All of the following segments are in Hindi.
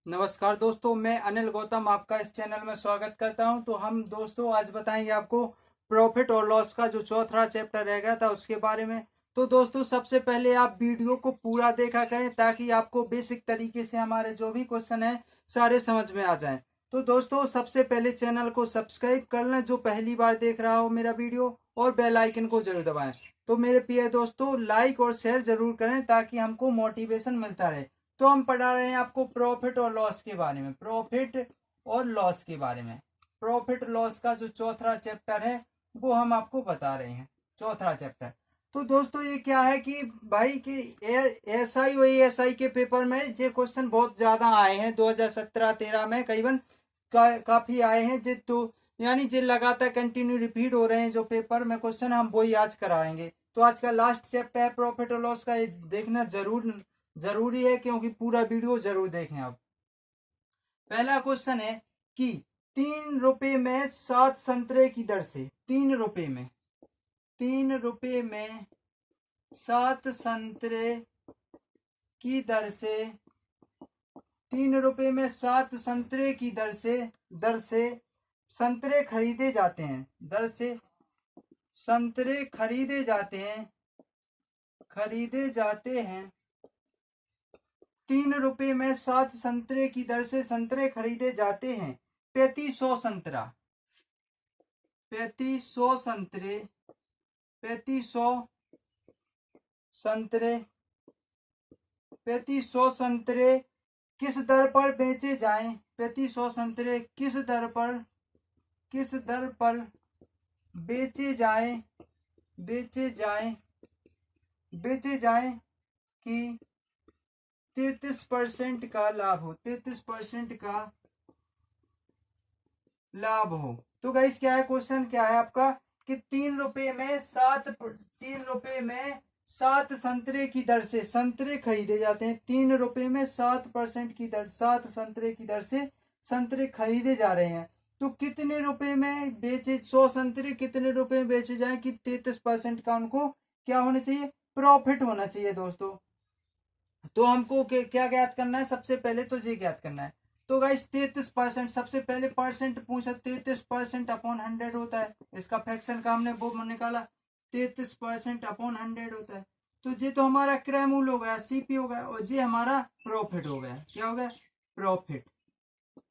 नमस्कार दोस्तों, मैं अनिल गौतम आपका इस चैनल में स्वागत करता हूं। तो हम दोस्तों आज बताएंगे आपको प्रॉफिट और लॉस का जो चौथा चैप्टर रह गया था उसके बारे में। तो दोस्तों सबसे पहले आप वीडियो को पूरा देखा करें ताकि आपको बेसिक तरीके से हमारे जो भी क्वेश्चन है सारे समझ में आ जाएं। तो दोस्तों सबसे पहले चैनल को सब्सक्राइब कर लें जो पहली बार देख रहा हो मेरा वीडियो, और बेल आइकन को जरूर दबाएं। तो मेरे प्रिय दोस्तों लाइक और शेयर जरूर करें ताकि हमको मोटिवेशन मिलता रहे। तो हम पढ़ा रहे हैं आपको प्रॉफिट और लॉस के बारे में। प्रॉफिट और लॉस के बारे में, प्रॉफिट लॉस का जो चौथा चैप्टर है वो हम आपको बता रहे हैं, चौथा चैप्टर। तो दोस्तों ये क्या है कि भाई कि एसआई और एएसआई के पेपर में ये क्वेश्चन बहुत ज्यादा आए हैं 2017-13 में करीबन काफी आए हैं जे। तो यानी जे लगातार कंटिन्यू रिपीट हो रहे हैं जो पेपर में क्वेश्चन, हम वही आज कराएंगे। तो आज का लास्ट चैप्टर है प्रॉफिट और लॉस का, ये देखना जरूरी है क्योंकि पूरा वीडियो जरूर देखें आप। पहला क्वेश्चन है कि 3 रुपए में 7 संतरे की दर से, 3 रुपए में 7 संतरे की दर से, 3 रुपए में 7 संतरे की दर से संतरे खरीदे जाते हैं, दर से संतरे खरीदे जाते हैं। 3 रुपए में 7 संतरे की दर से संतरे खरीदे जाते हैं। 3500 संतरा, 3500 संतरे, 3500 संतरे, 3500 संतरे किस दर पर बेचे जाएं? 3500 संतरे किस दर पर बेचे जाएं कि 33% का लाभ हो, 33% का लाभ हो। तो गाइस क्या है क्वेश्चन, क्या है आपका कि 3 रुपए में 7 संतरे की दर से संतरे खरीदे जाते हैं। 3 रुपए में 7% की दर, 7 संतरे की दर से संतरे खरीदे जा रहे हैं। तो कितने रुपए में बेचे, 100 संतरे कितने रुपए में बेचे जाए कि 33% का उनको क्या होना चाहिए, प्रॉफिट होना चाहिए दोस्तों। तो हमको क्या ज्ञात करना है, सबसे पहले तो ये ज्ञात करना है। तो गाइस 33%, सबसे पहले परसेंट पूछा, 33% अपॉन 100 होता है। इसका फ्रैक्शन का हमने वो निकाला, 33% अपॉन 100 होता है। तो ये तो हमारा क्रय मूल्य हो गया, सीपी हो गया, और ये हमारा प्रॉफिट हो गया। क्या हो गया, प्रॉफिट।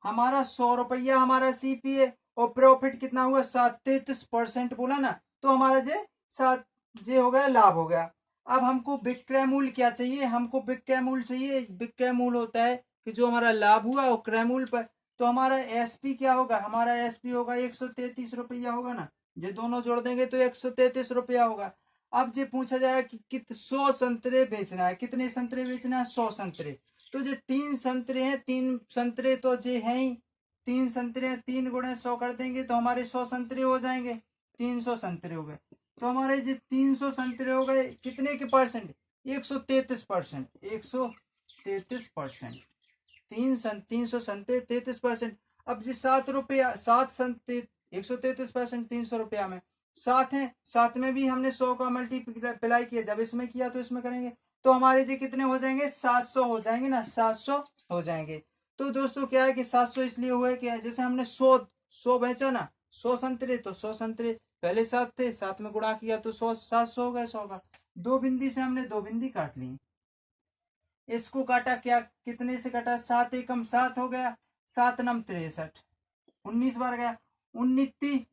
हमारा 100 रुपया हमारा सीपी है, और प्रॉफिट कितना हुआ, 33% बोला ना, तो हमारा जे 7 जे हो गया, लाभ हो गया। अब हमको विक्रय मूल्य क्या चाहिए, हमको विक्रय मूल्य चाहिए। विक्रय मूल्य होता है कि जो हमारा लाभ हुआ वो क्रय मूल्य पर। तो हमारा एसपी क्या होगा, हमारा एसपी होगा 133 रुपया होगा ना। ये दोनों जोड़ देंगे तो 133 रुपया होगा। अब ये पूछा जाएगा कि 100 संतरे बेचना है, कितने संतरे बेचना है, 100 संतरे। तो जो 3 संतरे हैं, 3 संतरे तो जे हैं ही, 3 संतरे हैं, 3 गुणे 100 कर देंगे तो हमारे 100 संतरे हो जाएंगे, 300 संतरे हो गए। तो हमारे जो 300 संतरे हो गए कितने के परसेंट, 133%, 133%, 300 संतरे 33%। अब जी 7 रुपया, 7 संतरे 133%, 300 रुपया में 7 है, 7 में भी हमने 100 का मल्टीप्लाई किया, जब इसमें किया तो इसमें करेंगे तो हमारे जी कितने हो जाएंगे, 700 हो जाएंगे ना, 700 हो जाएंगे। तो दोस्तों क्या है कि 700 इसलिए हुआ है कि जैसे हमने 100 बेचा ना, 100 संतरे, तो 100 संतरे पहले 7 थे, 7 में गुणा किया तो 100, 700 हो गए 100 का। 2 बिंदी से हमने 2 बिंदी काट ली, इसको काटा, क्या कितने से काटा, 7 एकम 7 हो गया, 7 नम 63, 19 बार गया, 19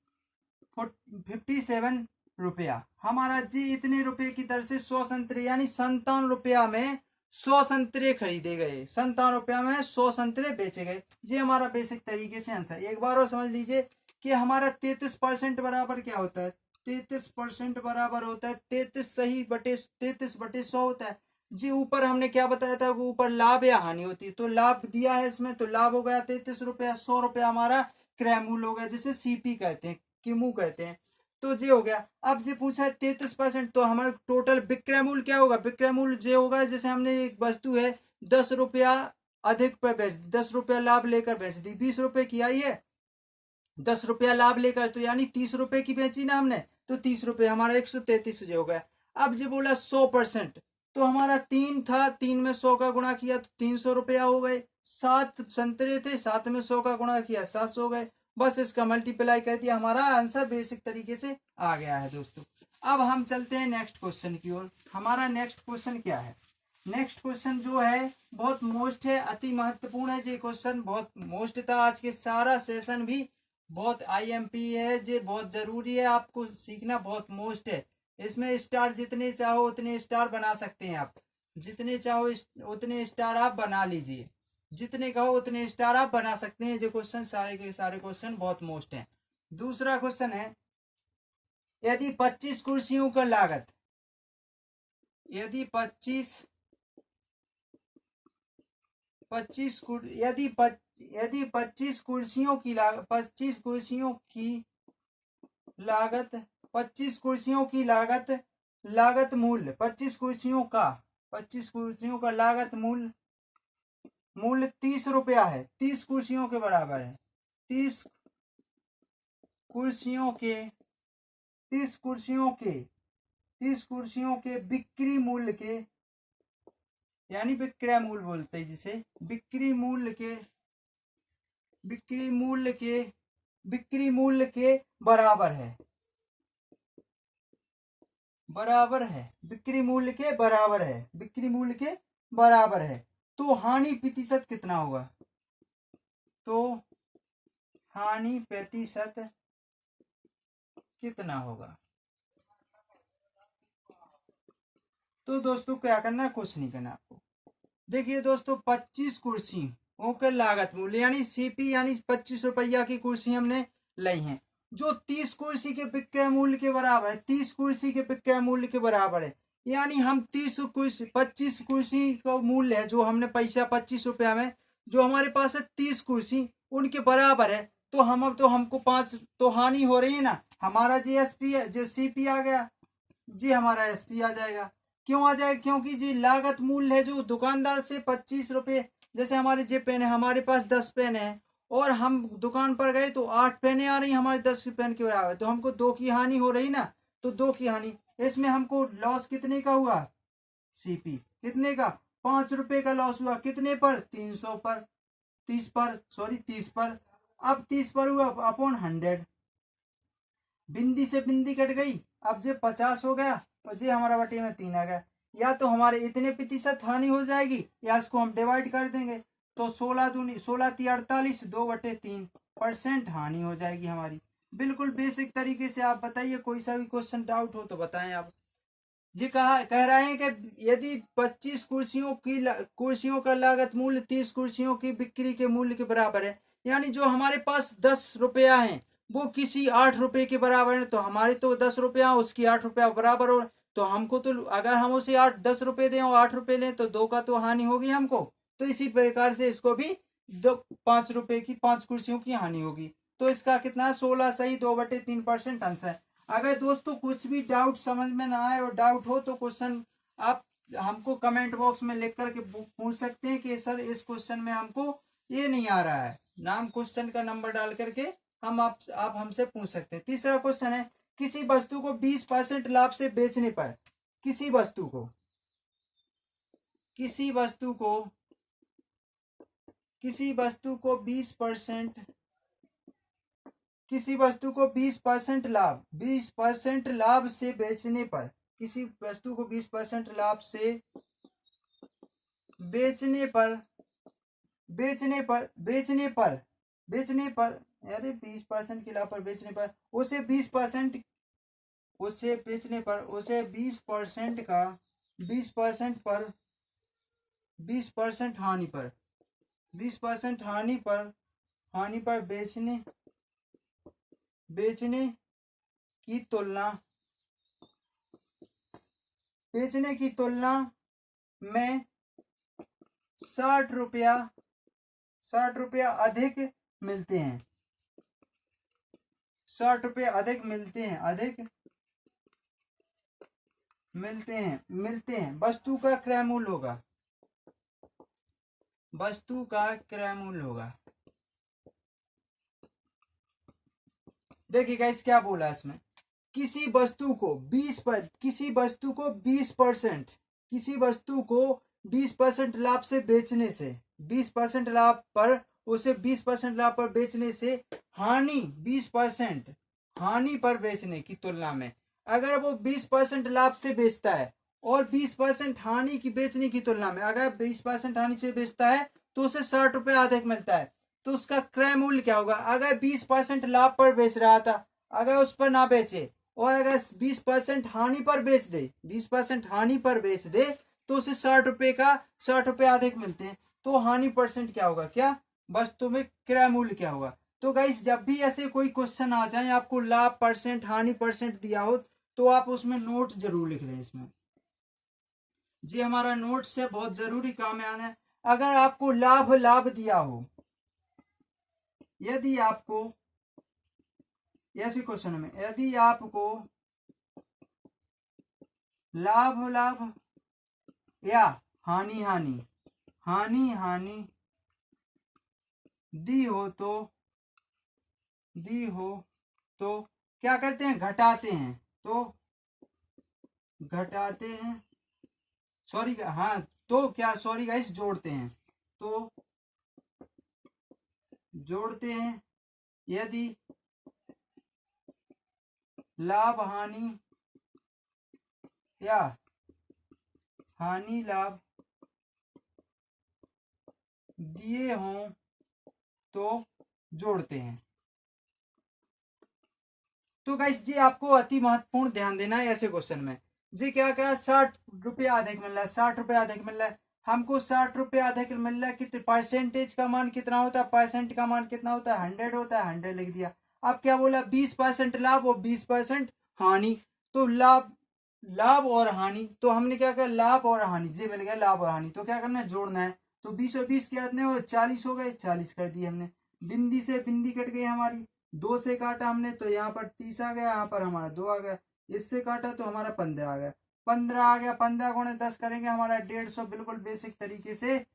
57 रुपया। हमारा जी इतने रुपए की दर से 100 संतरे, यानी 57 रुपया में 100 संतरे खरीदे गए, 57 रुपया में 100 संतरे बेचे गए। ये हमारा बेसिक तरीके से आंसर। एक बार और समझ लीजिए कि हमारा 33% बराबर क्या होता है, 33% बराबर होता है 33 बटे 100 होता है। जी ऊपर हमने क्या बताया था, वो ऊपर लाभ या हानि होती है, तो लाभ दिया है इसमें, तो लाभ हो गया 33 रुपया। 100 रुपया हमारा क्रय मूल्य हो गया, जिसे सीपी कहते हैं, किमू कहते हैं। तो ये हो गया। अब ये पूछा है 33%, तो हमारा टोटल विक्रय मूल्य क्या होगा, विक्रय मूल्य ये होगा जैसे हमने एक वस्तु है 10 रुपया अधिक पे बेच, 10 रुपया लाभ लेकर बेच दी, 20 रुपए की आई है, 10 रुपया लाभ लेकर, तो यानी 30 रुपए की बेची ना हमने, तो 30 रुपए हमारा 133 हो गया। अब जो बोला 100%, तो हमारा 3 था, 3 में 100 का गुणा किया तो 300 रुपया हो गए, 7 संतरे थे, 7 में 100 का गुणा किया 700 गए, बस इसका मल्टीप्लाई कर दिया, हमारा आंसर बेसिक तरीके से आ गया है दोस्तों। अब हम चलते हैं नेक्स्ट क्वेश्चन की ओर। हमारा नेक्स्ट क्वेश्चन क्या है? नेक्स्ट क्वेश्चन जो है बहुत मोस्ट है, अति महत्वपूर्ण है। ये क्वेश्चन बहुत मोस्ट था, आज के सारा सेशन भी बहुत आईएमपी है, ये बहुत जरूरी है, आपको सीखना बहुत मोस्ट है। इसमें स्टार जितने चाहो उतने स्टार बना सकते हैं आप, जितने चाहो उतने स्टार आप बना लीजिए, जितने कहो उतने स्टार आप बना सकते हैं। ये क्वेश्चन सारे के सारे क्वेश्चन बहुत मोस्ट हैं। दूसरा क्वेश्चन है, यदि 25 कुर्सियों का लागत, यदि 25 कुर्सियों की लागत 25 कुर्सियों की लागत मूल्य 25 कुर्सियों का लागत मूल्य 30 रुपया है। 30 कुर्सियों के बराबर है। 30 कुर्सियों के बिक्री मूल्य के, यानी विक्रय मूल्य बोलते हैं जिसे, बिक्री मूल्य के बराबर है। बिक्री मूल्य के बराबर है। तो हानि प्रतिशत कितना होगा? तो दोस्तों क्या करना है, कुछ नहीं करना आपको। देखिए दोस्तों, 25 कुर्सियों का लागत मूल्य यानी सीपी, यानी 25 रुपया की कुर्सी हमने ली है, जो 30 कुर्सी के विक्रय मूल्य के बराबर है। 30 कुर्सी के विक्रय मूल्य के बराबर है, यानी हम 25 कुर्सी का मूल्य है, जो हमने पैसा 25 रुपया में जो हमारे पास है 30 कुर्सी उनके बराबर है। तो हमको 5 तो हानि हो रही है ना, हमारा जीएसपी है, जो सीपी आ गया जी, हमारा एसपी आ जाएगा। क्यों आ जाएगा? क्योंकि जी लागत मूल्य है जो दुकानदार से 25 रुपये, जैसे हमारे जे पेन है, हमारे पास 10 पेन है और हम दुकान पर गए तो 8 पेने आ रही हमारे 10 पेन के बराबर, तो हमको 2 की हानि हो रही ना, तो 2 की हानि। इसमें हमको लॉस कितने का हुआ? सीपी कितने का? 5 रुपए का लॉस हुआ। कितने पर? 300 पर, 30 पर। अब 30 पर हुआ अपॉन 100, बिंदी से बिंदी कट गई, अब जे 50 हो गया और जे हमारा बटे में 3 आ गया। या तो हमारे इतने प्रतिशत हानि हो जाएगी, या इसको हम डिवाइड कर देंगे, तो 16 दूनी 16 × 48, 2/3% हानि हो जाएगी हमारी। बिल्कुल बेसिक तरीके से आप बताइए, कोई सा भी क्वेश्चन डाउट हो तो बताएं आप। ये कह रहे हैं कि यदि 25 कुर्सियों का लागत मूल्य 30 कुर्सियों की बिक्री के मूल्य के बराबर है, यानी जो हमारे पास 10 रुपया है वो किसी 8 रुपए के बराबर है, तो हमारे तो 10 रुपया उसकी 8 रुपया बराबर हो, तो हमको तो अगर हम उसे 10 रुपए दें और 8 रुपए लें तो 2 का तो हानि होगी हमको। तो इसी प्रकार से इसको भी 5 रुपए की 5 कुर्सियों की हानि होगी। तो इसका कितना? 16 सही, 2/3% आंसर है। अगर दोस्तों कुछ भी डाउट समझ में ना आए और डाउट हो तो क्वेश्चन आप हमको कमेंट बॉक्स में लिख करके पूछ सकते हैं कि सर इस क्वेश्चन में हमको ये नहीं आ रहा है, नाम क्वेश्चन का नंबर डाल करके आप हमसे पूछ सकते हैं। तीसरा क्वेश्चन है, किसी वस्तु को 20% लाभ से बेचने पर, किसी वस्तु को 20% लाभ से बेचने पर, किसी वस्तु को 20% लाभ से बेचने पर अरे 20% के लाभ पर बेचने पर उसे 20% का 20% हानि पर बेचने की तुलना में 60 रुपया अधिक मिलते हैं। 60 रुपये अधिक मिलते हैं। वस्तु का क्रय मूल्य होगा। देखिए गाइस क्या बोला इसमें, किसी वस्तु को 20% लाभ से बेचने से 20% लाभ पर उसे 20% लाभ पर बेचने से हानि 20% हानि पर बेचने की तुलना में, अगर वो 20% लाभ से बेचता है और 20% हानि की बेचने की तुलना में, अगर 20% हानि से बेचता है तो उसे 60 रुपए अधिक मिलता है, तो उसका क्रय मूल्य क्या होगा? अगर 20% लाभ पर बेच रहा था, अगर उस पर ना बेचे और अगर 20% हानि पर बेच दे, 20% हानि पर बेच दे तो उसे 60 रुपए अधिक मिलते हैं। तो हानि परसेंट क्या होगा? क्या वस्तु में क्रय मूल्य क्या होगा? तो गाइस जब भी ऐसे कोई क्वेश्चन आ जाए, आपको लाभ परसेंट हानि परसेंट दिया हो, तो आप उसमें नोट जरूर लिख लें। इसमें जी हमारा नोट से बहुत जरूरी काम है आना है। अगर आपको लाभ दिया हो, यदि आपको ऐसे क्वेश्चन में यदि आपको लाभ या हानि हानि दी हो तो क्या करते हैं? घटाते हैं। तो घटाते हैं, सॉरी हाँ, तो क्या, सॉरी गाइस, जोड़ते हैं। तो जोड़ते हैं यदि लाभ हानि या हानि लाभ दिए हों तो जोड़ते हैं। तो गाइस जी आपको अति महत्वपूर्ण ध्यान देना है ऐसे क्वेश्चन में। जी क्या क्या 60 रुपये अधिक मिल रहा है, 60 रुपये अधिक मिल रहा है, हमको 60 रुपये अधिक मिल रहा है। कितने परसेंटेज का मान कितना होता है? परसेंट का मान कितना होता है? 100 होता है, 100 लिख दिया। अब क्या बोला? 20% लाभ और 20% हानि। तो लाभ और हानि, तो हमने क्या किया? लाभ और हानि जी मिल गया, लाभ और हानि। तो क्या करना है? जोड़ना है। तो 20 और 20 कितने हो? 40 हो गए, 40 कर दिए हमने। बिंदी से बिंदी कट गई हमारी, 2 से काटा हमने तो यहाँ पर 30 आ गया, यहाँ पर हमारा 2 आ गया, इससे काटा तो हमारा 15 आ गया, 15 आ गया। 15 गुणे 10 करेंगे, हमारा 150, बिल्कुल बेसिक तरीके से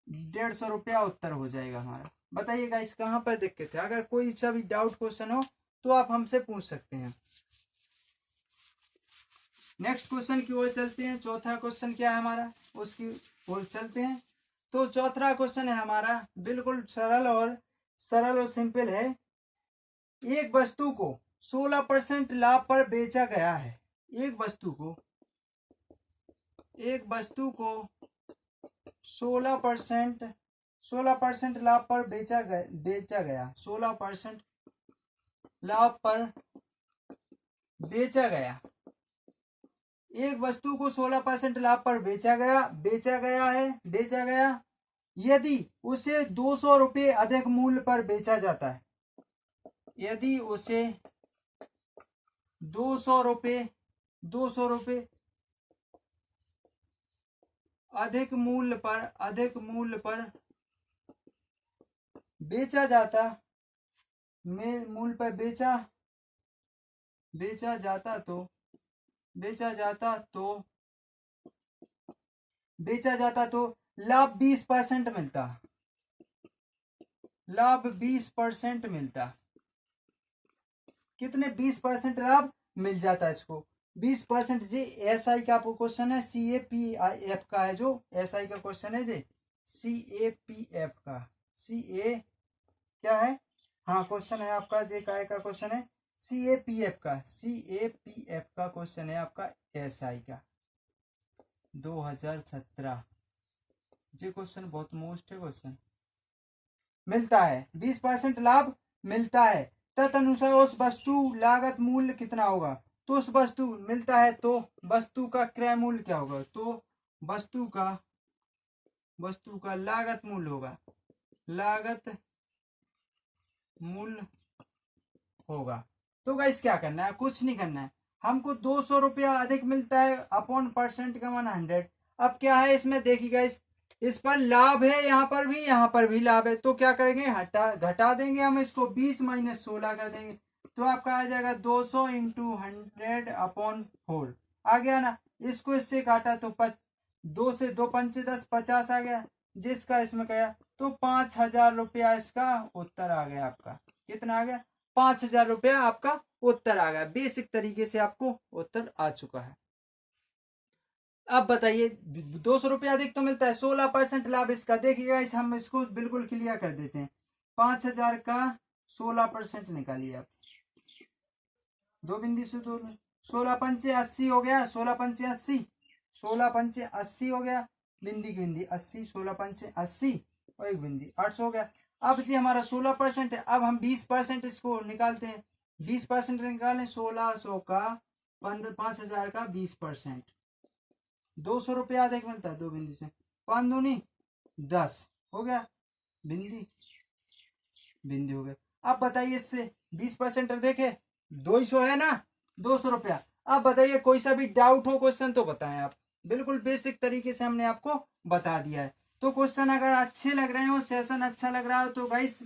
150 रुपया उत्तर हो जाएगा हमारा। बताइएगा इस कहाँ पर दिक्कत है? अगर कोई सा भी डाउट क्वेश्चन हो तो आप हमसे पूछ सकते हैं। नेक्स्ट क्वेश्चन की ओर चलते हैं। चौथा क्वेश्चन क्या है हमारा, उसकी ओर चलते हैं। तो चौथा क्वेश्चन है हमारा बिल्कुल सरल और सिंपल है। एक वस्तु को 16% लाभ पर बेचा गया है। एक वस्तु को 16% लाभ पर बेचा गया 16% लाभ पर बेचा गया। एक वस्तु को 16% लाभ पर बेचा गया यदि उसे 200 रुपये अधिक मूल्य पर बेचा जाता है। यदि उसे 200 रुपये अधिक मूल्य पर बेचा जाता तो लाभ 20% मिलता। लाभ 20% मिलता। कितने? 20% लाभ मिल जाता है इसको। 20% जी एसआई का क्वेश्चन है, CAPF का है, जो एसआई का क्वेश्चन है जी, CAPF का, CA क्या है? हाँ क्वेश्चन है आपका जे काय का क्वेश्चन है, CAPF का क्वेश्चन है आपका, एसआई का 2017। ये क्वेश्चन बहुत मोस्ट है क्वेश्चन। मिलता है 20% लाभ मिलता है, तदनुसार उस वस्तु लागत मूल्य कितना होगा? तो उस वस्तु मिलता है तो वस्तु का क्रय मूल्य क्या होगा? तो वस्तु का लागत मूल्य होगा, लागत मूल्य होगा। तो गाइस क्या करना है? कुछ नहीं करना है, हमको 200 रुपया अधिक मिलता है अपॉन परसेंट का मान 100। अब क्या है इसमें देखिएगा, इस पर लाभ है, यहाँ पर भी लाभ है, तो क्या करेंगे? घटा देंगे हम इसको, 20 माइनस 16 कर देंगे, तो आपका आ जाएगा 200 इंटू 100 अपॉन 4। आ गया ना? इसको इससे काटा तो 2 से 2 पंचे 10, 50 आ गया, जिसका इसमें गया तो 5000 रुपया इसका उत्तर आ गया आपका। कितना आ गया? 5000 रुपया आपका उत्तर आ गया। बेसिक तरीके से आपको उत्तर आ चुका है। अब बताइए 200 रुपये अधिक तो मिलता है, 16% लाभ इसका। देखिएगा इस हम इसको बिल्कुल क्लियर कर देते हैं। 5,000 का 16% निकालिए आप, 2 बिंदी से 2, 16×5 = 80 हो गया, 16×5 = 80, 16×5 = 80 हो गया, बिंदी की बिंदी 80, 16×5 = 80 और 1 बिंदी 800 हो गया। अब जी हमारा 16% है, अब हम 20% इसको निकालते हैं। 20% निकालें, 1600 का 5,000 का 20%, 200 रुपये अधिक मिलता है, 2 बिंदी से 5 दूनी 10 हो गया, बिंदी बिंदी हो गया। अब बताइए इससे 20% देखे 200 है ना, 200 रुपया। अब बताइए कोई सा भी डाउट हो क्वेश्चन तो बताएं आप, बिल्कुल बेसिक तरीके से हमने आपको बता दिया है। तो क्वेश्चन अगर अच्छे लग रहे हो, सेशन अच्छा लग रहा हो तो गाइस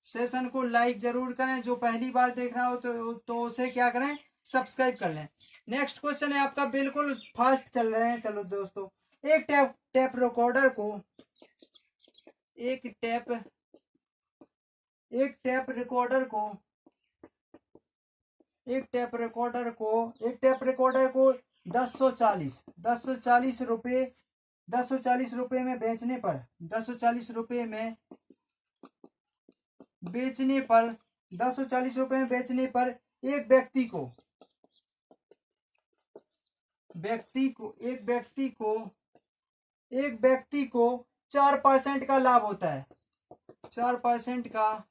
सेशन को लाइक जरूर करें। जो पहली बार देख रहा हो तो उसे क्या करें, सब्सक्राइब कर लें। नेक्स्ट क्वेश्चन है आपका, बिल्कुल फास्ट चल रहे हैं। चलो दोस्तों, एक टेप रिकॉर्डर को एक टेप रिकॉर्डर को 1040 रुपए में बेचने पर 1040 रुपए में बेचने पर 1040 रुपए में बेचने पर एक व्यक्ति को 4% का लाभ होता है, 4% का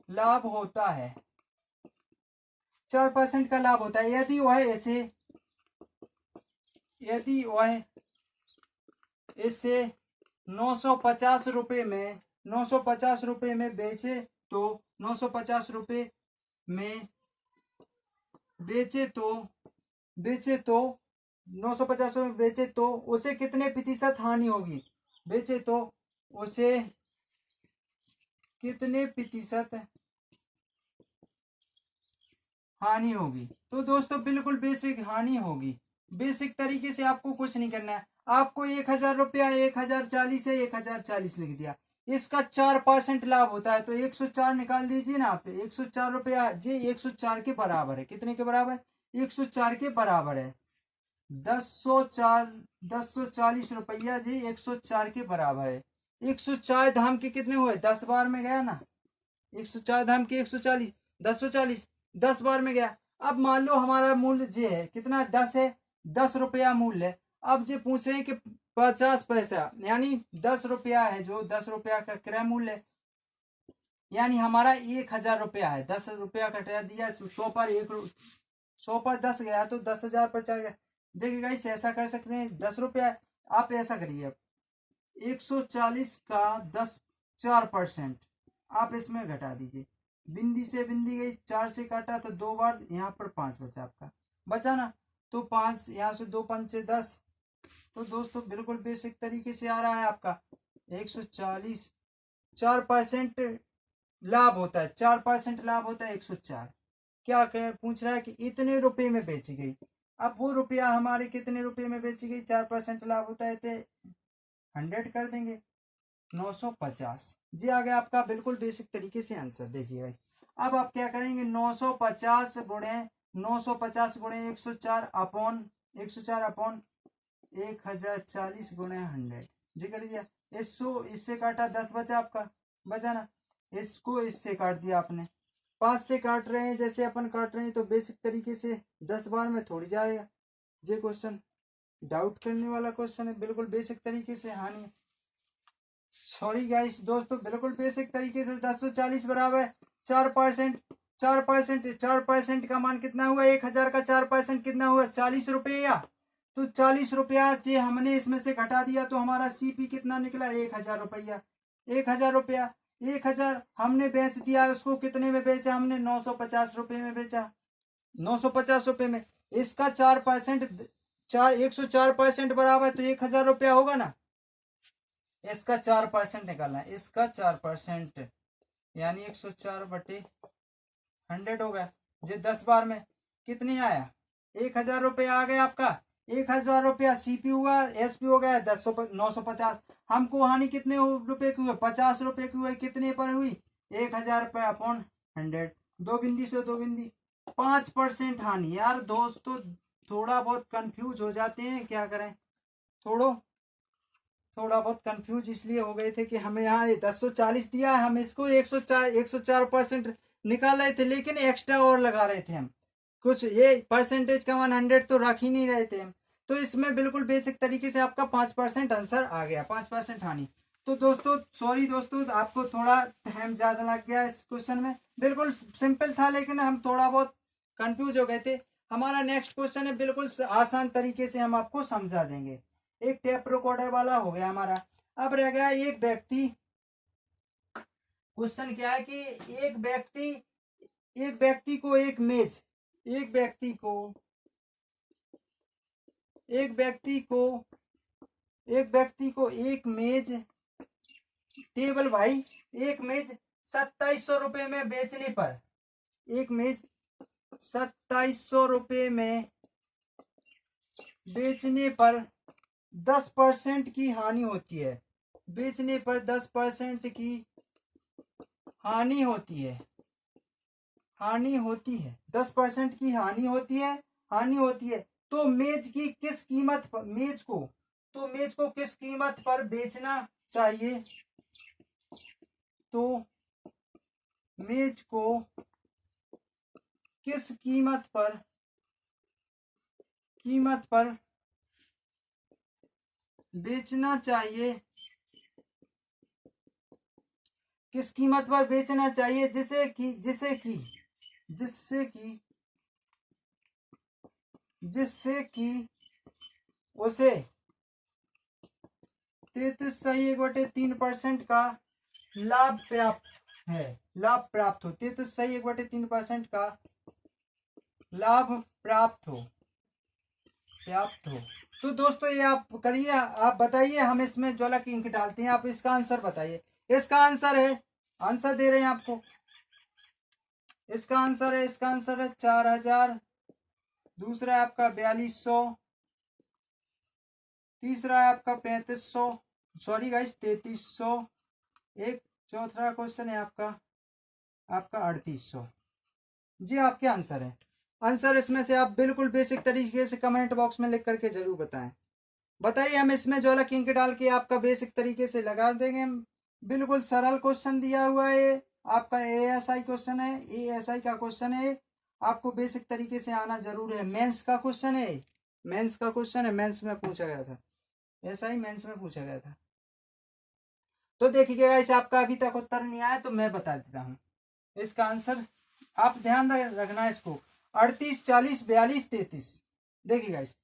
लाभ होता है, 4% का लाभ होता है यदि वह इसे 950 रुपए में बेचे तो 950 रुपए में बेचे तो उसे कितने प्रतिशत हानि होगी, बेचे तो उसे कितने प्रतिशत हानि होगी। तो दोस्तों बिल्कुल बेसिक हानि होगी। बेसिक तरीके से आपको कुछ नहीं करना है, आपको 1,000 रुपया 1,040 है, 1,040 लिख दिया। इसका 4% लाभ होता है तो 104 निकाल दीजिए ना आप, 104 रुपया जी 104 के बराबर है। कितने के बराबर, 104 के बराबर है। 1040 रुपया जी 104 के बराबर है। 104 धाम के कितने हुए, 10 बार में गया ना, 104 धाम के 140, 1040 10 बार में गया। अब मान लो हमारा मूल्य जे है कितना, 10 है, 10 रुपया मूल्य है। अब जे पूछ रहे हैं कि 50 पैसा यानी 10 रुपया है, जो 10 रुपया का क्रय मूल्य है, यानी हमारा 1,000 रुपया है। 10 रुपया कटा दिया 100 पर 100 पर 10 गया तो 10,000 पर चल गया। देखिए गाइस ऐसा कर सकते हैं, 10 रुपया आप ऐसा करिए, 140 का 4% आप इसमें घटा दीजिए। बिंदी से बिंदी गई, 4 से काटा तो 2 बार, यहाँ पर 5 बचा, आपका बचा ना, तो 5 यहाँ से 2 5 10। तो दोस्तों बिल्कुल बेसिक तरीके से आ रहा है आपका 140, 4% लाभ होता है, 4% लाभ होता है 104। क्या पूछ रहा है कि इतने रुपए में बेची गई। अब वो रुपया हमारे कितने रुपए में बेची गई, 4% लाभ होता है तो 100 कर देंगे, 950 जी आ गया आपका बिल्कुल बेसिक तरीके से आंसर। देखिए अब आप क्या करेंगे, 950 गुणे 104 अपॉन 1,040 गुणे 100 जी कर लीजिए। इससे काटा 10 बचा, आपका बचा ना, इसको इससे काट दिया आपने, 5 से काट रहे हैं जैसे अपन काट रहे हैं तो बेसिक तरीके से 10 बार में थोड़ी जाएगा। ये क्वेश्चन डाउट करने वाला क्वेश्चन है, बिल्कुल बेसिक तरीके से हानि, सॉरी गाइस दोस्तों, बिल्कुल बेसिक तरीके से 1040 बराबर 4%। 4% का मान कितना हुआ, 1,000 का 4% कितना हुआ, 40 रुपया। तो 40 रुपया जो हमने इसमें से घटा दिया तो हमारा सीपी कितना निकला, 1,000 रुपया। 1,000 रुपया 1,000 हमने बेच दिया, उसको कितने में बेचा हमने, 950 रुपये में बेचा, 950 रुपये में। इसका 4% 104% बराबर तो 1,000 रुपया होगा ना। इसका 4% निकालना है, इसका 4% यानी 104/100 हो गया। ये 10 बार में कितनी आया, 1,000 रुपया आ गया आपका। 1,000 रुपया सीपी हुआ, एसपी हो गया 950। हमको हानि कितने रुपए की हुई, 50 रुपए की हुई। कितने पर हुई, 1,000 रुपया अपॉन 100, 2 बिंदी से 2 बिंदी 5% हानि। यार दोस्तों थोड़ा बहुत कंफ्यूज हो जाते हैं, क्या करें, थोड़ा बहुत कंफ्यूज इसलिए हो गए थे कि हमें यहाँ 1040 दिया है, हम इसको 104% निकाल रहे थे, लेकिन एक्स्ट्रा और लगा रहे थे हम, कुछ ये परसेंटेज का 100 तो रख ही नहीं रहे थे हम। तो इसमें बिल्कुल बेसिक तरीके से आपका 5% आंसर आ गया, 5% हानि। तो दोस्तों सॉरी दोस्तों, आपको थोड़ा टाइम ज्यादा लग गया इस क्वेश्चन में, बिल्कुल सिंपल था लेकिन हम थोड़ा बहुत कंफ्यूज हो गए थे। हमारा नेक्स्ट क्वेश्चन है, बिल्कुल आसान तरीके से हम आपको समझा देंगे। एक टेप रिकॉर्डर वाला हो गया हमारा। अब रह गया एक व्यक्ति, क्वेश्चन क्या है कि एक व्यक्ति को एक मेज, एक व्यक्ति को एक मेज, टेबल भाई, एक मेज 2700 रुपए में बेचने पर, एक मेज 2700 रुपए में बेचने पर 10% की हानि होती है, बेचने पर 10% की हानि होती है, 10% की हानि होती है। तो मेज की किस कीमत पर, मेज को किस कीमत पर बेचना चाहिए, तो मेज को किस कीमत पर बेचना चाहिए, किस कीमत पर बेचना चाहिए, जिससे कि उसे 33.3% का लाभ प्राप्त हो, 33.3% का लाभ प्राप्त हो। तो दोस्तों ये आप करिए, आप बताइए, हम इसमें ज्वाला की इंक डालते हैं, आप इसका आंसर बताइए। इसका आंसर है, आंसर दे रहे हैं आपको, इसका आंसर है 4000, दूसरा है आपका 4200, तीसरा है आपका 3500, सॉरी गाइस 3300, एक चौथा क्वेश्चन है आपका 3800। जी आपके आंसर है। आंसर इसमें से आप बिल्कुल बेसिक तरीके से कमेंट बॉक्स में लिख करके जरूर बताएं। बताइए, हम इसमें ज्वाला की इंक डाल के आपका बेसिक तरीके से लगा देंगे। बिल्कुल सरल क्वेश्चन दिया हुआ है, आपका एएसआई क्वेश्चन है, एएसआई का क्वेश्चन है, आपको बेसिक तरीके से आना जरूर है। मेंस का क्वेश्चन है, मेंस में पूछा गया था, ऐसा ही मेंस में पूछा गया था। तो देखिएगा, इसे आपका अभी तक उत्तर नहीं आया तो मैं बता देता हूँ इसका आंसर, आप ध्यान रखना इसको। 38, 40, 42, 33, देखिएगा इस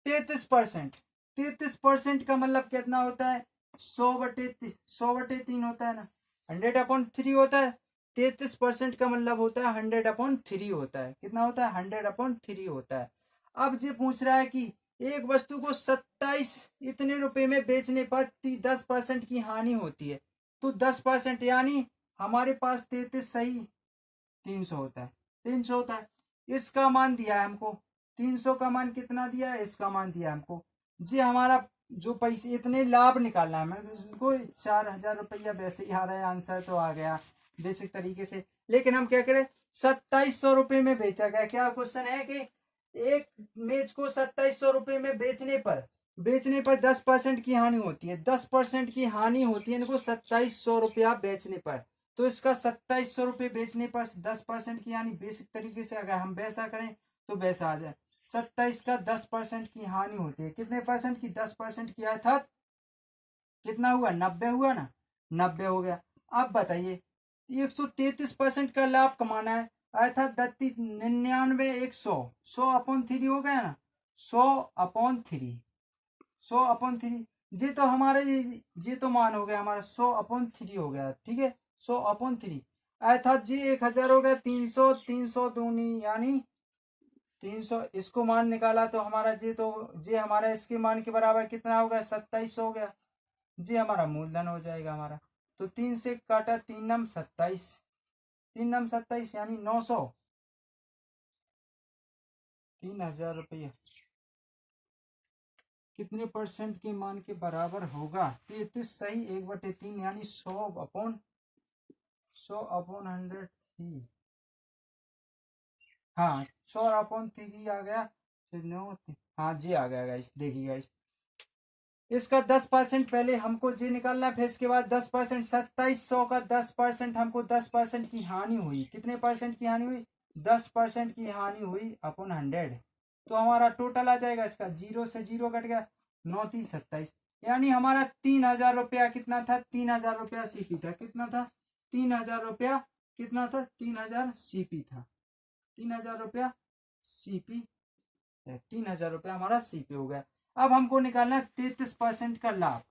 33% का मतलब कितना होता है, 100/3 होता है ना, 100/3 होता है। 33% का मतलब होता है 100/3 होता है, कितना होता है, 100/3 होता है। अब ये पूछ रहा है कि एक वस्तु को 27 इतने रुपए में बेचने पर 10% की हानि होती है, तो 10% यानी हमारे पास 33 सही 300 होता है, 300 होता है। इसका मान दिया है हमको, 300 का मान कितना दिया है, इसका मान दिया है हमको। जी हमारा जो पैसे इतने लाभ निकालना है, मैं इसको 4000 रुपया वैसे ही आ रहा है, आंसर तो आ गया बेसिक तरीके से। लेकिन हम क्या करें, 2700 रुपये में बेचा गया। क्या क्वेश्चन है कि एक मेज को 2700 रुपये में बेचने पर 10% की हानि होती है, 10% की हानि होती है इनको 2700 रुपया बेचने पर। तो इसका 2700 रुपये बेचने पर 10% की हानि, बेसिक तरीके से अगर हम वैसा करें तो वैसा आ जाए। 27 का 10% की हानि होती है, कितने परसेंट की, 10% की, अर्थात कितना हुआ, 90 हुआ ना, 90 हो गया। अब बताइए 133% का लाभ कमाना है, अर्थात 99, 100, 100/3 हो गया ना, 100/3, 100/3, ये तो हमारे ये तो मान हो गया हमारा 100/3 हो गया, ठीक है, 100/3, अर्थात जी 1000 हो गया, 300, 300 दूनी यानी 300, इसको मान निकाला तो हमारा जी हमारा इसके मान के बराबर कितना हो गया, 27 हो गया। जी हमारा मूलधन हो जाएगा हमारा। तो 3 से काटा, 3 27, 3 27 यानी 900, 3000 रुपया कितने परसेंट के मान के बराबर होगा, 33 सही 1/3 यानी 100/100 ही, हाँ 100/3 आ गया। हाँ जी आ गया गाइस, देखिए गाइस इसका 10% पहले हमको जी निकालना है, फिर इसके बाद 10%, 2700 का 10% हमको 10% की हानि हुई। कितने परसेंट की हानि हुई? 10% की हानि हुई अपॉन 100। तो हमारा टोटल आ जाएगा इसका, 0 से 0 कट गया, 9×3=27, यानी हमारा 3000 रुपया कितना था? 3000 रुपया सीपी था। कितना था? 3000 रुपया कितना था? 3000 सीपी था। 3000 रुपया सीपी, 3000 रुपया हमारा सीपी हो गया। अब हमको निकालना है 33% का लाभ।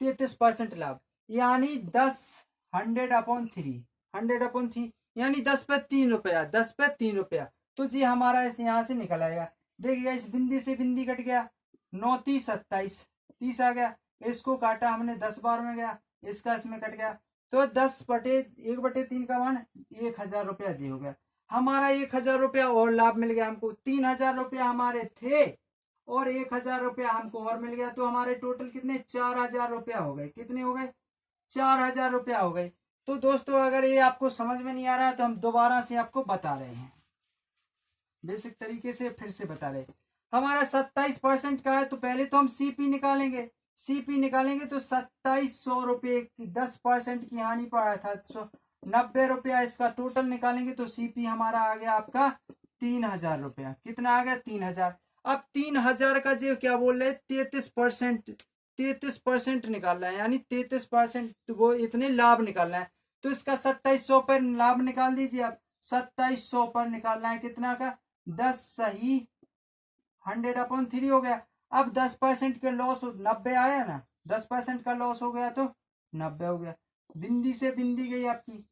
33% लाभ यानी 10 100/3, 100/3 यानी 10 पे 3 रुपया, 10 पे 3 रुपया। तो जी हमारा इस यहाँ से निकल आएगा। देखिएगा इस बिंदी से बिंदी कट गया, 9×3=27, 30 आ गया। इसको काटा हमने 10 बार में गया, इसका इसमें कट गया, तो 10/1/3 का मान 1000 रुपया जी हो गया। हमारा 1000 रुपया और लाभ मिल गया हमको। 3000 रुपया हमारे थे और 1000 रुपया हमको और मिल गया, तो हमारे टोटल कितने? 4000 रुपया हो गए। कितने हो गए? 4000 रुपया हो गए। तो दोस्तों अगर ये आपको समझ में नहीं आ रहा है तो हम दोबारा से आपको बता रहे हैं, बेसिक तरीके से फिर से बता रहे हैं। हमारा 27% का है, तो पहले तो हम सीपी निकालेंगे। सीपी निकालेंगे तो 2700 रुपये की 10% की हानि पर आया था, 90 रुपया इसका टोटल निकालेंगे तो सीपी हमारा आ गया आपका 3000 रुपया। कितना आ गया? 3000। अब 3000 का जो क्या बोल रहे हैं? 33%, 33% निकालना है, यानी 33% वो इतने लाभ निकालना है। तो इसका 2700 पर लाभ निकाल दीजिए आप। 2700 पर निकालना है कितना का? 10 सही 100/3 हो गया। अब 10% के लॉस 90 आया ना, 10% का लॉस हो गया तो 90 हो गया। बिंदी से बिंदी गई आपकी,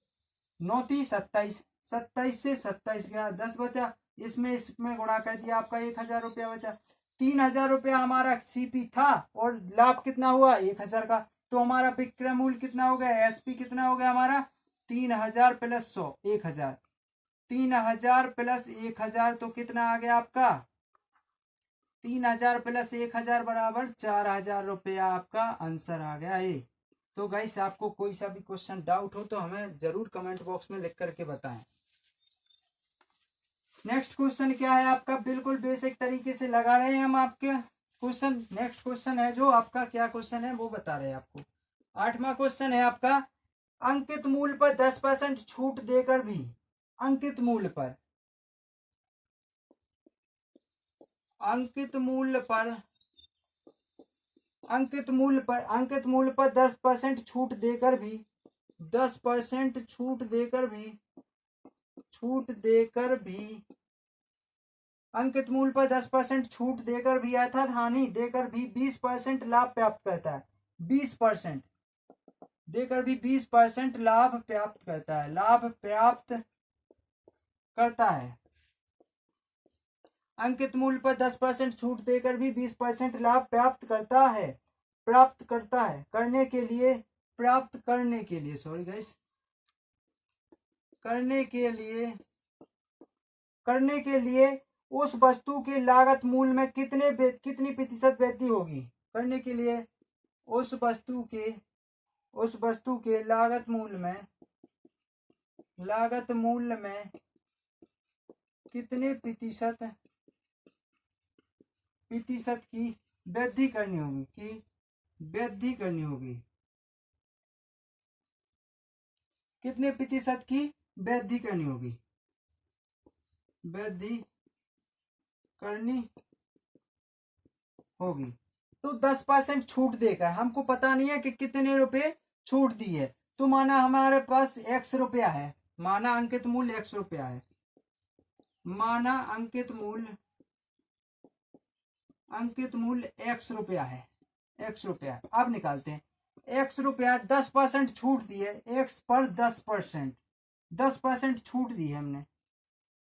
9×3=27, 27 से 27 गया, 10 बचा, इसमें गुणा कर दिया, आपका 1000 रुपया बचा। 3000 रुपया हमारा सीपी था और लाभ कितना हुआ? 1000 का। तो हमारा विक्रय मूल्य कितना हो गया? एसपी कितना हो गया हमारा? 3000 + 100, 1000। 3000 + 1000 तो कितना आ गया आपका? 3000 + 1000 बराबर 4000 रुपया आपका आंसर आ गया है। तो गाइस आपको कोई सा भी क्वेश्चन डाउट हो तो हमें जरूर कमेंट बॉक्स में लिख करके बताएं। नेक्स्ट क्वेश्चन क्या है आपका? बिल्कुल बेसिक तरीके से लगा रहे हैं हम आपके क्वेश्चन। नेक्स्ट क्वेश्चन है जो आपका, क्या क्वेश्चन है वो बता रहे हैं आपको। 8वां क्वेश्चन है आपका, अंकित मूल्य पर 10% छूट देकर भी, अंकित मूल्य पर, अंकित मूल्य पर, अंकित मूल्य पर 10% छूट देकर भी, 10% छूट देकर भी अंकित मूल्य पर 10% छूट देकर भी अर्थात हानि देकर भी 20% लाभ प्राप्त करता है। 20% देकर भी 20% लाभ प्राप्त करता है, लाभ प्राप्त करता है। अंकित मूल्य पर 10% छूट देकर भी 20% लाभ प्राप्त करता है, प्राप्त करता है। करने के लिए, प्राप्त करने के लिए, सॉरी गाइस, करने के लिए उस वस्तु के लागत मूल्य में कितनी प्रतिशत वृद्धि होगी? करने के लिए उस वस्तु के लागत मूल्य में कितने प्रतिशत की वृद्धि करनी होगी, कितने प्रतिशत की वृद्धि करनी होगी? वृद्धि करनी होगी। तो 10% छूट देगा, हमको पता नहीं है कि कितने रुपए छूट दी है। तो माना हमारे पास x रुपया है, माना अंकित मूल्य x रुपया है, माना अंकित मूल्य x रुपया है, x रुपया। अब निकालते हैं x रुपया, 10% छूट दी है, x पर 10%, 10% छूट दी है हमने,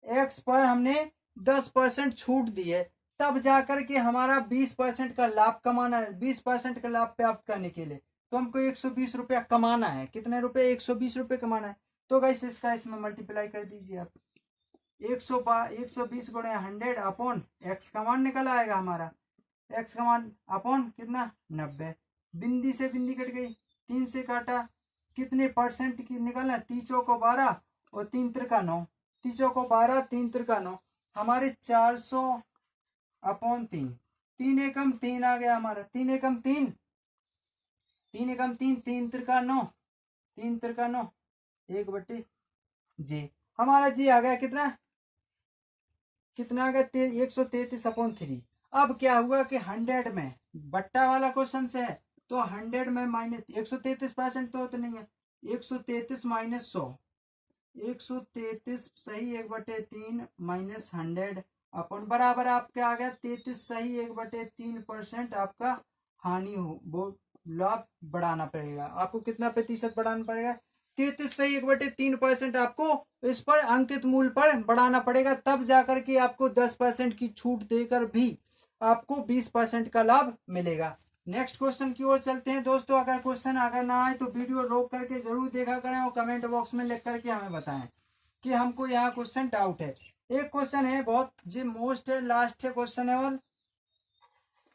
x पर हमने 10% छूट दी है, तब जाकर के हमारा 20% का लाभ कमाना है। 20% का लाभ प्राप्त करने के लिए तो हमको 120 रुपया कमाना है। कितने रुपए? 120 रुपये कमाना है। तो गाइस इसका इसमें मल्टीप्लाई कर दीजिए आप, 120 गुणे 100/x का मान निकल आएगा हमारा, x का मान अपॉन कितना? 90। बिंदी से बिंदी कट गई, 3 से काटा, कितने परसेंट की निकलना? 3 चौको 12 और 3 त्रिका 9, 3 चौको 12, 3 त्रिका 9, हमारे 400/3, 3 एकम 3 आ गया हमारा, 3 एकम 3, 3 एकम 3, 3 त्रिका 9, 3 त्रिका 9, 1/जी। हमारा जी आ गया कितना, कितना आ गया 133/3। अब क्या हुआ कि 100 में, बट्टा वाला क्वेश्चन से है तो 100 में माइनस 133% तो नहीं है, 133 माइनस 100, 133 सही 1/3 माइनस 100 अपन बराबर आपके आ गया 33 सही 1/3% आपका हानि हो, वो लाभ बढ़ाना पड़ेगा आपको। कितना प्रतिशत बढ़ाना पड़ेगा, 33 सही 1/3% आपको इस पर अंकित मूल्य पर बढ़ाना पड़ेगा, तब जाकर के आपको 10% की छूट देकर भी आपको 20% का लाभ मिलेगा। नेक्स्ट क्वेश्चन की ओर चलते हैं दोस्तों। अगर क्वेश्चन अगर ना आए तो वीडियो रोक करके जरूर देखा करें और कमेंट बॉक्स में लिख करके हमें बताएं कि हमको यहाँ क्वेश्चन डाउट है। एक क्वेश्चन है बहुत जी मोस्ट लास्ट क्वेश्चन है और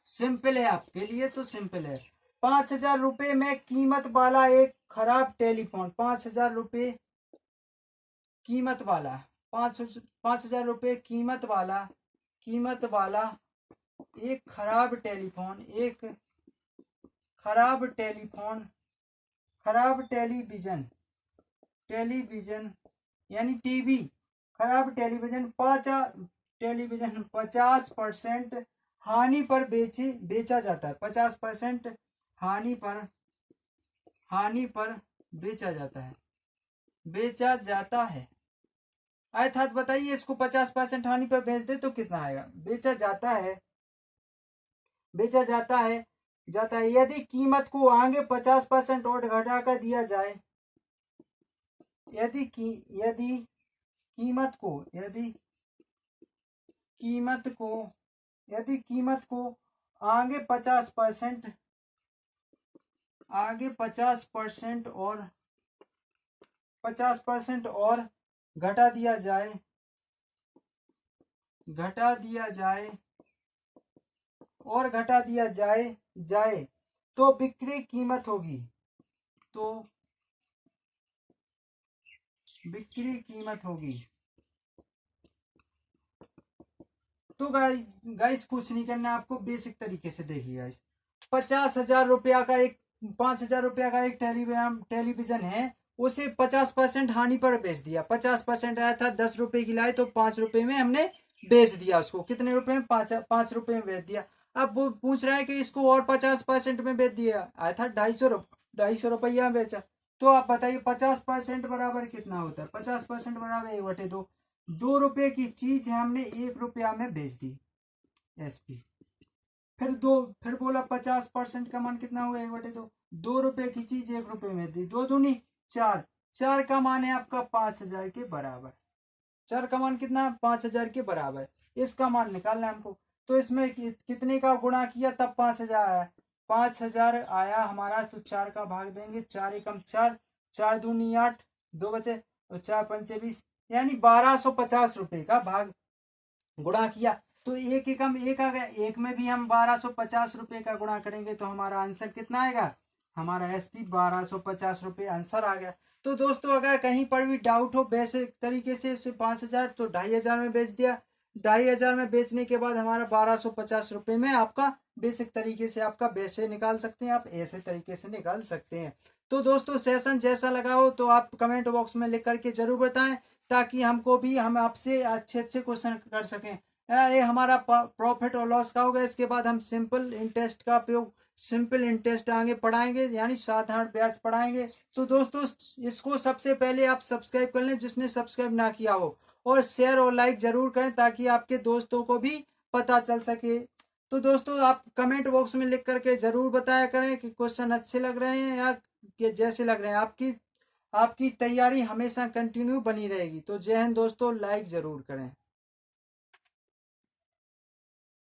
सिंपल है आपके लिए, तो सिंपल है। 5,000 रुपए में कीमत वाला एक खराब टेलीफोन, 5,000 रुपए कीमत वाला, 5,000 रुपए कीमत वाला एक खराब टेलीफोन, एक खराब टेलीविजन यानी टीवी, खराब टेलीविजन 50% हानि पर बेचा जाता है, 50% हानि पर बेचा जाता है अर्थात बताइए इसको 50% हानि पर बेच दे तो कितना आएगा। बेचा जाता है यदि कीमत को आगे 50% और घटा कर दिया जाए, यदि कीमत को आगे 50% और 50% और घटा दिया जाए तो बिक्री कीमत होगी, तो गाइस कुछ नहीं करना आपको, बेसिक तरीके से देखिए गाइस। 50,000 रुपया का एक 5,000 रुपया का एक टेलीविजन है, उसे 50% हानि पर बेच दिया। 50% आया था 10 रुपए की लाई तो 5 रुपए में हमने बेच दिया उसको। कितने रुपए में, 5 रुपए में बेच दिया। अब वो पूछ रहा है कि इसको और 50% में बेच दिया, आया था 250 रुपया बेचा। तो आप बताइए 50% बराबर कितना होता है, 50% बराबर 1/2। 2 रुपए की चीज है हमने 1 रुपया में बेच दी एसपी। फिर बोला 50% का मान कितना हुआ 1/2। 2 रुपए की चीज 1 रुपए में दी, 2 दूनी 4, 4 का मान है आपका 5,000 के बराबर। 4 का मान कितना, 5,000 के बराबर। इसका मान निकालना है हमको, तो इसमें कितने का गुणा किया तब 5,000 आया। 5,000 आया हमारा तो 4 का भाग देंगे, 4 एकम 4, 4 दूनी 8, 2 बचे और 4 पंचे 20, यानी 1250 रुपए का भाग गुणा किया तो 1 एकम 1 आ गया। 1 में भी हम 1250 रुपए का गुणा करेंगे तो हमारा आंसर कितना आएगा, हमारा एसपी 1250 रुपए आंसर आ गया। तो दोस्तों अगर कहीं पर भी डाउट हो वैसे तरीके से 5,000 तो 2,500 में बेच दिया। 2,500 में बेचने के बाद हमारा 1250 रुपए में आपका बेसिक तरीके से आपका वैसे निकाल सकते हैं, आप ऐसे तरीके से निकाल सकते हैं। तो दोस्तों सेशन जैसा लगा हो तो आप कमेंट बॉक्स में लिख करके जरूर बताएं, ताकि हमको भी हम आपसे अच्छे क्वेश्चन कर सकें। ये हमारा प्रॉफिट और लॉस का होगा। इसके बाद हम सिंपल इंटरेस्ट आगे पढ़ाएंगे, यानी साधारण ब्याज पढ़ाएंगे। तो दोस्तों इसको सबसे पहले आप सब्सक्राइब कर लें जिसने सब्सक्राइब ना किया हो, और शेयर और लाइक जरूर करें ताकि आपके दोस्तों को भी पता चल सके। तो दोस्तों आप कमेंट बॉक्स में लिख करके जरूर बताया करें कि क्वेश्चन अच्छे लग रहे हैं या कि जैसे लग रहे हैं। आपकी तैयारी हमेशा कंटिन्यू बनी रहेगी। तो जय हिंद दोस्तों, लाइक जरूर करें।